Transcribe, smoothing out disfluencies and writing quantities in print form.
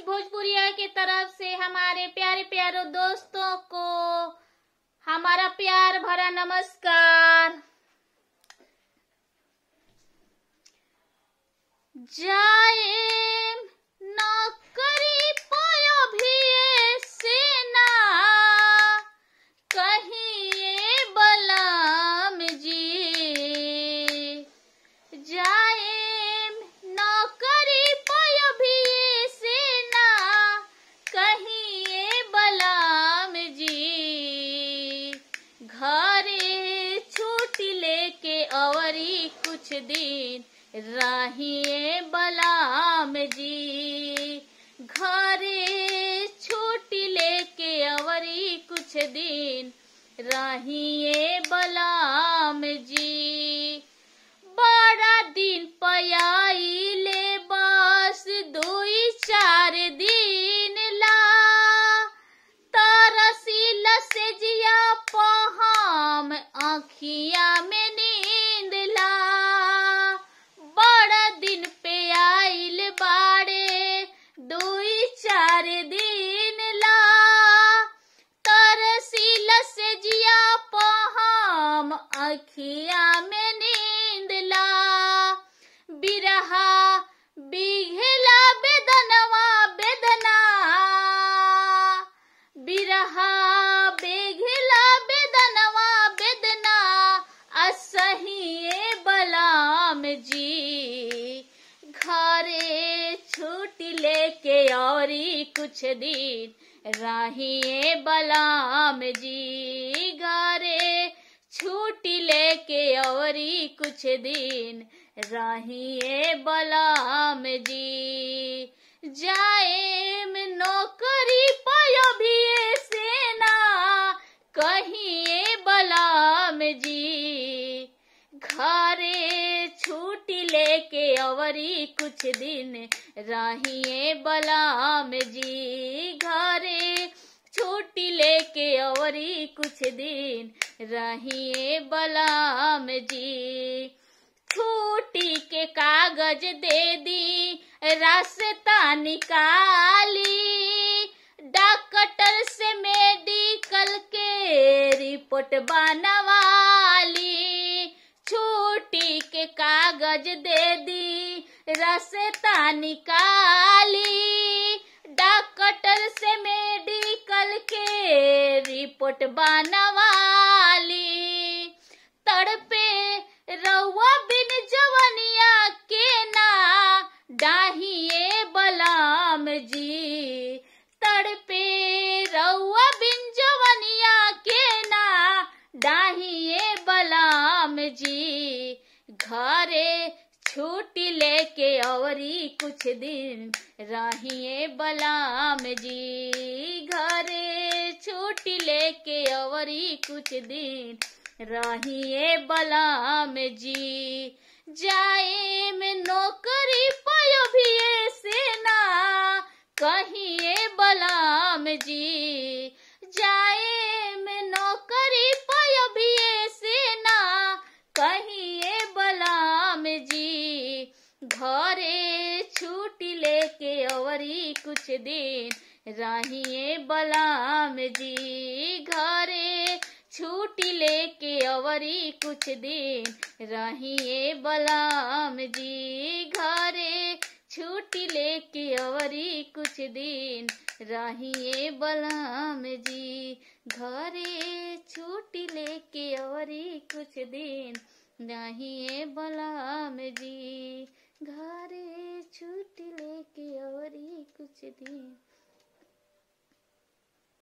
भोजपुरिया की तरफ से हमारे प्यारे प्यारे दोस्तों को हमारा प्यार भरा नमस्कार। जाए नौकरी पायो भी सेना कहिए बलराम जी, जाए नौकरी पायो भी सेना कहिए बलराम जी, घरे छुट्टी लेके अवरी कुछ दिन राहिए बलराम जी, घरे छुट्टी लेके अवरी कुछ दिन राहिए बलराम जी। बड़ा दिन पयाइले बस 2-4 दिन ला, तरसील से जिया पहाम आँखिया में नींद ला। बड़ा दिन पे आइल बाड़े 2-4 दिन ला, तरसील से जिया पहाम आँखिया में नींद ला। बिरहा बिघला बेदनवा बेदना, बिरहा बेघला बेदनवा बेदना असहिए बलराम जी, घरे छुट्टी लेके औरी कुछ दिन राहिए बलराम जी, घरे छुट्टी लेके औरी कुछ दिन राहिए बलराम जी। जाएम नौकरी पायो भी सेना कहिए बलराम जी, घरे छुट्टी लेके अवरी कुछ दिन राहिए बलराम जी, घरे छुट्टी लेके अवरी कुछ दिन राहिए बलराम जी। छुट्टी के कागज दे दी रास्ता निकाली, डॉक्टर से मेडिकल के रिपोर्ट बनवाली। छुट्टी के कागज दे दी रास्ता निकाली, डॉक्टर से मेडिकल के रिपोर्ट बनवाली। तड़पे रउआ बिन जवनिया के ना डाहिए बलराम जी, तड़पे रउआ बिन जवनिया के ना डाहिए बलराम जी, घरे छुट्टी लेके अवरी कुछ दिन राहिए बलराम जी, घरे छुट्टी लेके अवरी कुछ दिन राहिए बलराम जी। जाए में नौकरी पायो भी सेना कहिए बलराम जी, जाए में नौकरी पायो भी सेना कहिए बलराम जी, घरे छुट्टी लेके अवरी कुछ दिन राहिए बलराम जी, घरे छुट्टी लेके अवरी कुछ दिन राहिए बलराम जी, घरे छुट्टी लेके अवरी कुछ दिन राहिए बलराम जी, घरे छुट्टी लेके अवरी कुछ दिन राहिए बलराम जी, घरे छुट्टी लेके अवरी कुछ दिन